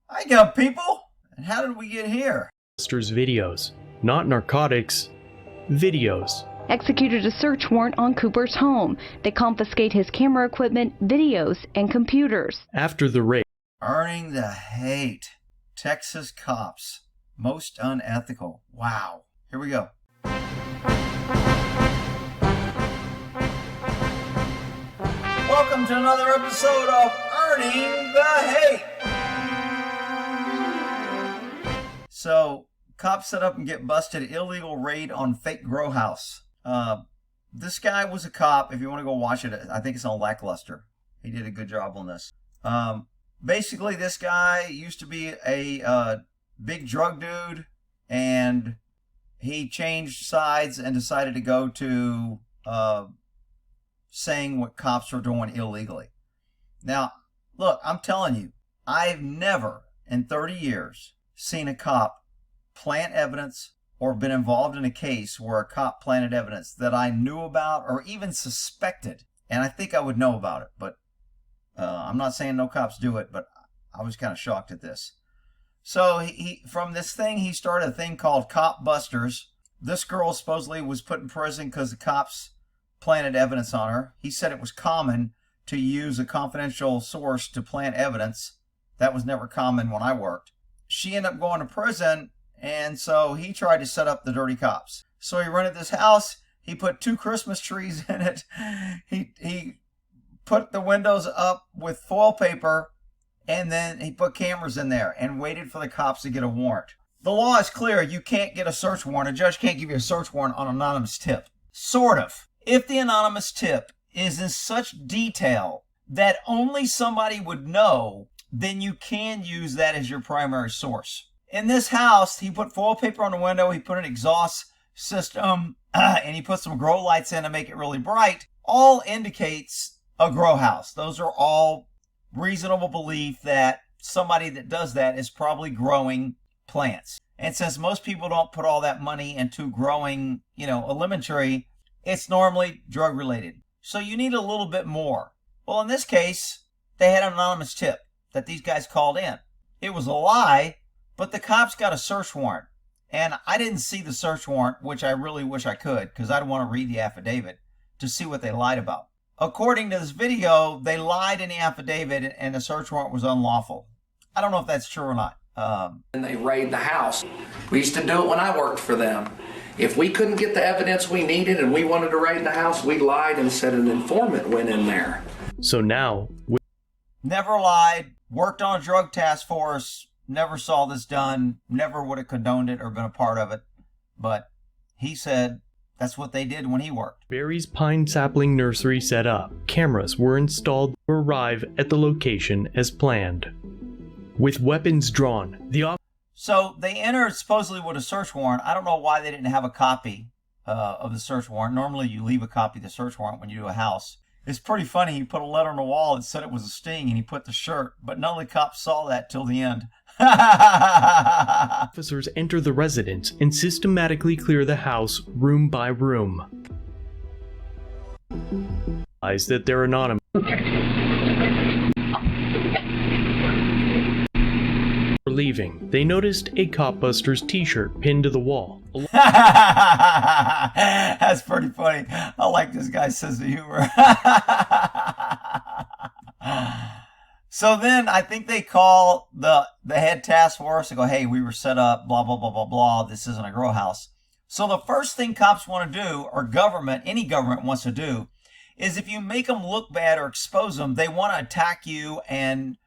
Hi, go people! And how did we get here? KopBusters videos. Not narcotics. Videos. Executed a search warrant on Cooper's home. They confiscate his camera equipment, videos, and computers. After the raid. Earning the hate. Texas cops. Most unethical. Wow. Here we go. Welcome to another episode of Earning the Hate. So, cops set up and get busted. Illegal raid on fake grow house. This guy was a cop. If you want to go watch it, I think it's on Lackluster. He did a good job on this. Basically, this guy used to be a big drug dude, and he changed sides and decided to go to saying what cops were doing illegally. Now, look, I'm telling you, I've never in 30 years seen a cop plant evidence or been involved in a case where a cop planted evidence that I knew about or even suspected. And I think I would know about it, but I'm not saying no cops do it, but I was kind of shocked at this. So he from this thing, he started a thing called KopBusters. This girl supposedly was put in prison because the cops planted evidence on her. He said it was common to use a confidential source to plant evidence. That was never common when I worked. She ended up going to prison, and so he tried to set up the dirty cops. So he rented this house. He put 2 Christmas trees in it. He put the windows up with foil paper, and then he put cameras in there and waited for the cops to get a warrant. The law is clear. You can't get a search warrant. A judge can't give you a search warrant on an anonymous tip. Sort of. If the anonymous tip is in such detail that only somebody would know, then you can use that as your primary source. In this house, he put foil paper on the window, he put an exhaust system, and he put some grow lights in to make it really bright. All indicates a grow house. Those are all reasonable belief that somebody that does that is probably growing plants. And since most people don't put all that money into growing, a lemon tree, it's normally drug related. So you need a little bit more. Well, in this case, they had an anonymous tip that these guys called in. It was a lie, but the cops got a search warrant. And I didn't see the search warrant, which I really wish I could, because I'd want to read the affidavit to see what they lied about. According to this video, they lied in the affidavit and the search warrant was unlawful. I don't know if that's true or not. And they raid the house. We used to do it when I worked for them. If we couldn't get the evidence we needed and we wanted to raid the house, we lied and said an informant went in there. So now... Never lied, worked on a drug task force, never saw this done, never would have condoned it or been a part of it. But he said that's what they did when he worked. Barry's pine sapling nursery set up. Cameras were installed to arrive at the location as planned. With weapons drawn, So they entered supposedly with a search warrant. I don't know why they didn't have a copy of the search warrant. Normally you leave a copy of the search warrant when you do a house. It's pretty funny. He put a letter on the wall that said it was a sting, and he put the shirt, but none of the cops saw that till the end. officers enter the residence and systematically clear the house room by room. Realize that they're anonymous. Leaving, they noticed a KopBusters t-shirt pinned to the wall. That's pretty funny. I like this guy's sense of humor. So then I think they call the head task force and go, hey, we were set up, blah, blah, blah, blah, blah. This isn't a grow house. So the first thing cops want to do, or government, any government wants to do, is if you make them look bad or expose them, they want to attack you and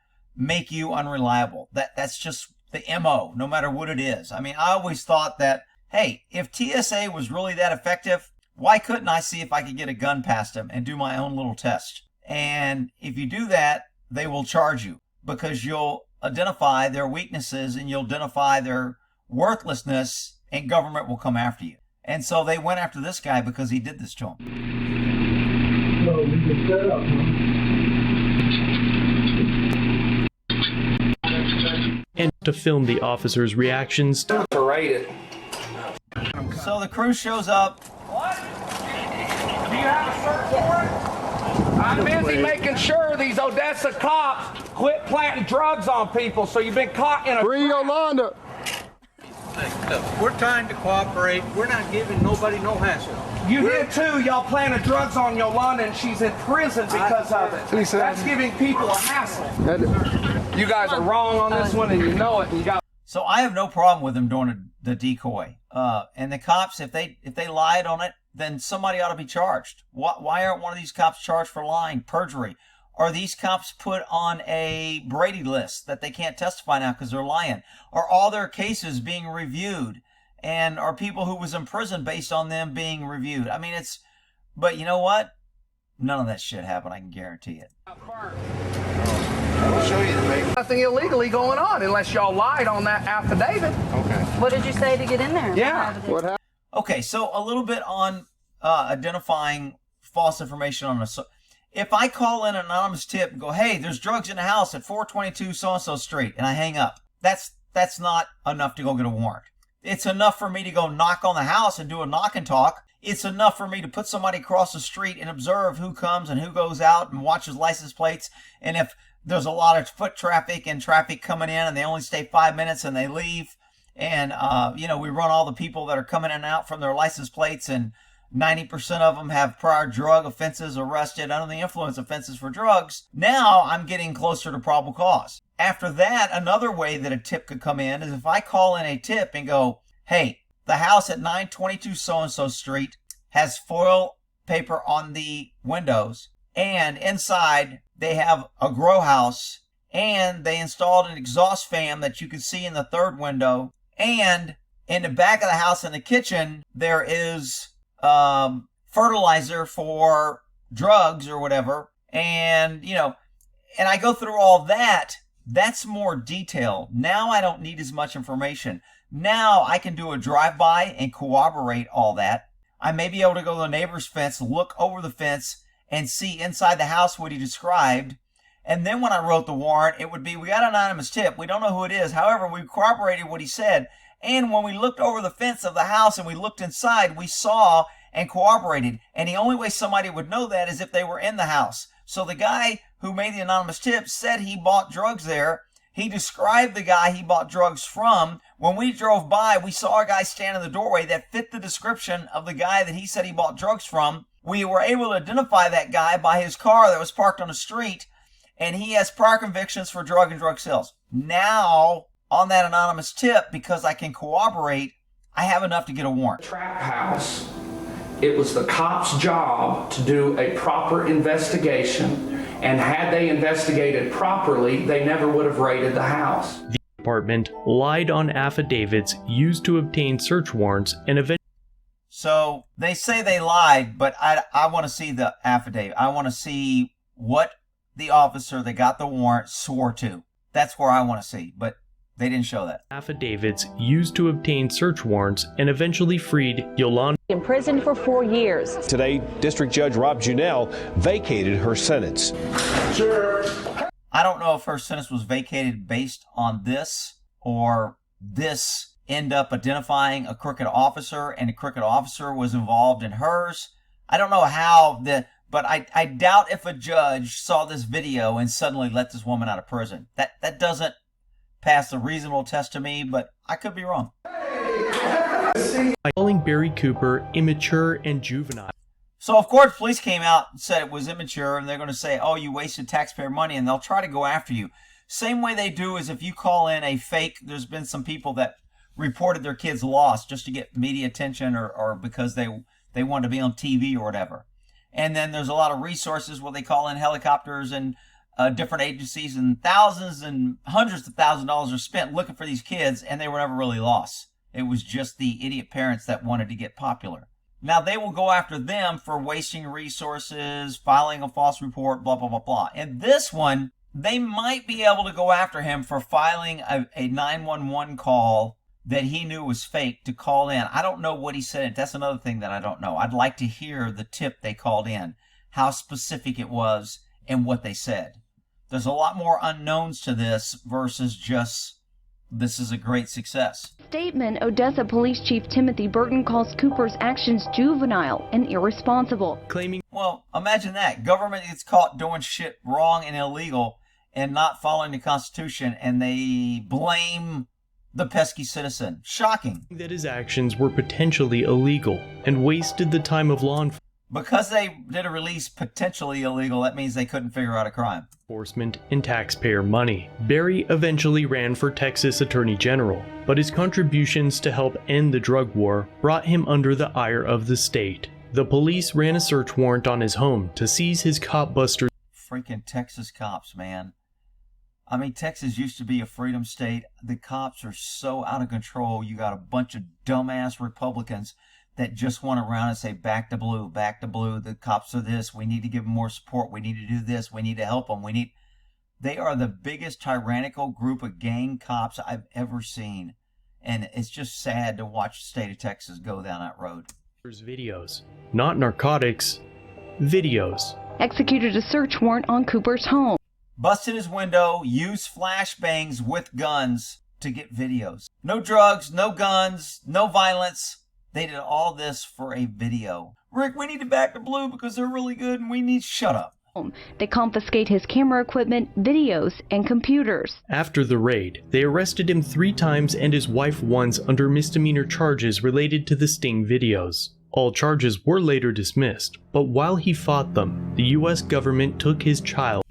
make you unreliable. That's just the MO, no matter what it is. I mean, I always thought that, hey, if TSA was really that effective, why couldn't I see if I could get a gun past them and do my own little test? And if you do that, they will charge you because you'll identify their weaknesses and you'll identify their worthlessness, and government will come after you. And so they went after this guy because he did this to him. So we can set up, And to film the officers' reactions. Raided. So the crew shows up. What? Do you have a search warrant? I'm busy making sure these Odessa cops quit planting drugs on people, so you've been caught in a... Free Yolanda! Look, we're trying to cooperate. We're not giving nobody no hassle. You did too. Y'all planted drugs on Yolanda, and she's in prison because of it. That's giving people a hassle. You guys are wrong on this one, and you know it. And you got. So I have no problem with them doing the decoy. And the cops, if they lied on it, then somebody ought to be charged. Why aren't one of these cops charged for lying, perjury? Are these cops put on a Brady list that they can't testify now because they're lying? Are all their cases being reviewed? And are people who was in prison based on them being reviewed? I mean, but you know what? None of that shit happened, I can guarantee it. I'll show you the paper. Nothing illegally going on unless y'all lied on that affidavit. Okay. What did you say to get in there? Yeah. What happened? Okay, so a little bit on identifying false information on a... If I call in an anonymous tip and go, hey, there's drugs in the house at 422 so-and-so street, and I hang up, that's not enough to go get a warrant. It's enough for me to go knock on the house and do a knock and talk. It's enough for me to put somebody across the street and observe who comes and who goes out and watches license plates. And if there's a lot of foot traffic and traffic coming in and they only stay 5 minutes and they leave, and, we run all the people that are coming in and out from their license plates, and 90% of them have prior drug offenses, arrested under the influence offenses for drugs. Now I'm getting closer to probable cause. After that, another way that a tip could come in is if I call in a tip and go, hey, the house at 922 so-and-so street has foil paper on the windows, and inside they have a grow house, and they installed an exhaust fan that you can see in the third window, and in the back of the house in the kitchen there is fertilizer for drugs or whatever, and I go through all that. That's more detailed. Now I don't need as much information. Now I can do a drive-by and corroborate all that. I may be able to go to the neighbor's fence, look over the fence, and see inside the house what he described. And then when I wrote the warrant, it would be, we got an anonymous tip. We don't know who it is. However, we corroborated what he said. And when we looked over the fence of the house and we looked inside, we saw and corroborated. And the only way somebody would know that is if they were in the house. So the guy who made the anonymous tip said he bought drugs there. He described the guy he bought drugs from. When we drove by, we saw a guy stand in the doorway that fit the description of the guy that he said he bought drugs from. We were able to identify that guy by his car that was parked on the street, and he has prior convictions for drug and drug sales. Now, on that anonymous tip, because I can corroborate, I have enough to get a warrant. Trap house. It was the cop's job to do a proper investigation, and had they investigated properly, they never would have raided the house. The department lied on affidavits used to obtain search warrants and eventually... So they say they lied, but I want to see the affidavit. I want to see what the officer that got the warrant swore to. That's where I want to see, but they didn't show that. Affidavits used to obtain search warrants and eventually freed Yolanda. Imprisoned for 4 years. Today, District Judge Rob Junell vacated her sentence. Sure. I don't know if her sentence was vacated based on this, or this end up identifying a crooked officer and the crooked officer was involved in hers. I don't know how but I doubt if a judge saw this video and suddenly let this woman out of prison. That doesn't pass the reasonable test to me, but I could be wrong. By calling Barry Cooper immature and juvenile. So, of course, police came out and said it was immature, and they're going to say, oh, you wasted taxpayer money, and they'll try to go after you. Same way they do is if you call in a fake, there's been some people that reported their kids lost just to get media attention or because they wanted to be on TV or whatever. And then there's a lot of resources where they call in helicopters and different agencies, and thousands and hundreds of thousands of dollars are spent looking for these kids, and they were never really lost. It was just the idiot parents that wanted to get popular. Now, they will go after them for wasting resources, filing a false report, blah, blah, blah, blah. And this one, they might be able to go after him for filing a 911 call that he knew was fake to call in. I don't know what he said. That's another thing that I don't know. I'd like to hear the tip they called in, how specific it was, and what they said. There's a lot more unknowns to this versus just this is a great success. Statement: Odessa Police Chief Timothy Burton calls Cooper's actions juvenile and irresponsible. Claiming, well, imagine that. Government gets caught doing shit wrong and illegal, and not following the Constitution, and they blame the pesky citizen. Shocking. That his actions were potentially illegal and wasted the time of law Because they did a release potentially illegal, that means they couldn't figure out a crime. enforcement and taxpayer money. Barry eventually ran for Texas Attorney General, but his contributions to help end the drug war brought him under the ire of the state. The police ran a search warrant on his home to seize his KopBusters. Freaking Texas cops, man. I mean, Texas used to be a freedom state. The cops are so out of control. You got a bunch of dumbass Republicans that just went around and say, back to blue, back to blue. The cops are this. We need to give them more support. We need to do this. We need to help them. They are the biggest tyrannical group of gang cops I've ever seen. And it's just sad to watch the state of Texas go down that road. Videos. Not narcotics. Videos. Executed a search warrant on Cooper's home. Busted his window, used flashbangs with guns to get videos. No drugs, no guns, no violence. They did all this for a video. Rick, we need to back to blue because they're really good and we need... Shut up. They confiscate his camera equipment, videos, and computers. After the raid, they arrested him 3 times and his wife once under misdemeanor charges related to the Sting videos. All charges were later dismissed, but while he fought them, the US government took his child.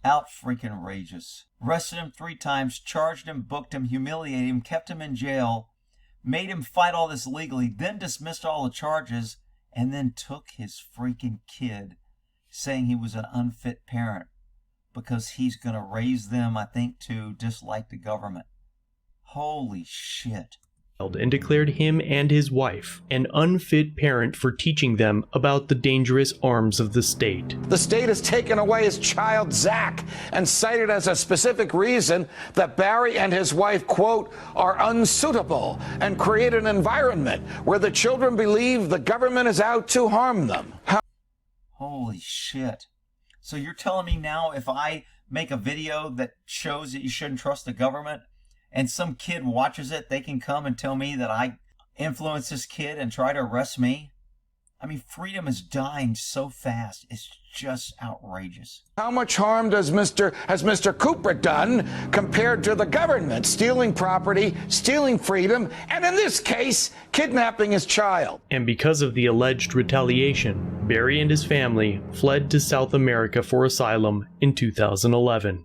Out freaking outrageous. Arrested him 3 times, charged him, booked him, humiliated him, kept him in jail, made him fight all this legally, then dismissed all the charges, and then took his freaking kid, saying he was an unfit parent because he's going to raise them, I think, to dislike the government. Holy shit. And declared him and his wife an unfit parent for teaching them about the dangerous arms of the state. The state has taken away his child, Zach, and cited as a specific reason that Barry and his wife, quote, are unsuitable and create an environment where the children believe the government is out to harm them. Holy shit. So you're telling me now if I make a video that shows that you shouldn't trust the government, and some kid watches it, they can come and tell me that I influenced this kid and try to arrest me? I mean, freedom is dying so fast. It's just outrageous. How much harm has Mr. Cooper done compared to the government? Stealing property, stealing freedom, and in this case, kidnapping his child. And because of the alleged retaliation, Barry and his family fled to South America for asylum in 2011.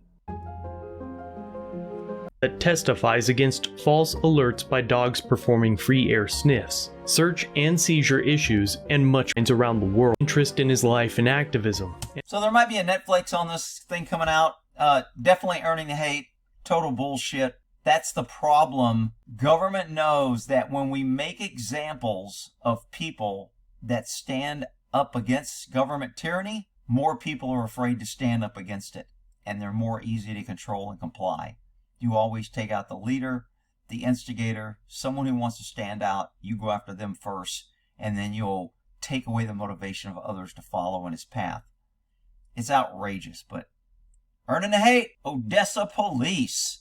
That testifies against false alerts by dogs performing free air sniffs, search and seizure issues, and much around the world. Interest in his life and activism. So there might be a Netflix on this thing coming out. Definitely earning the hate. Total bullshit. That's the problem. Government knows that when we make examples of people that stand up against government tyranny, more people are afraid to stand up against it, and they're more easy to control and comply. You always take out the leader, the instigator, someone who wants to stand out. You go after them first, and then you'll take away the motivation of others to follow in his path. It's outrageous, but earning the hate, Odessa Police.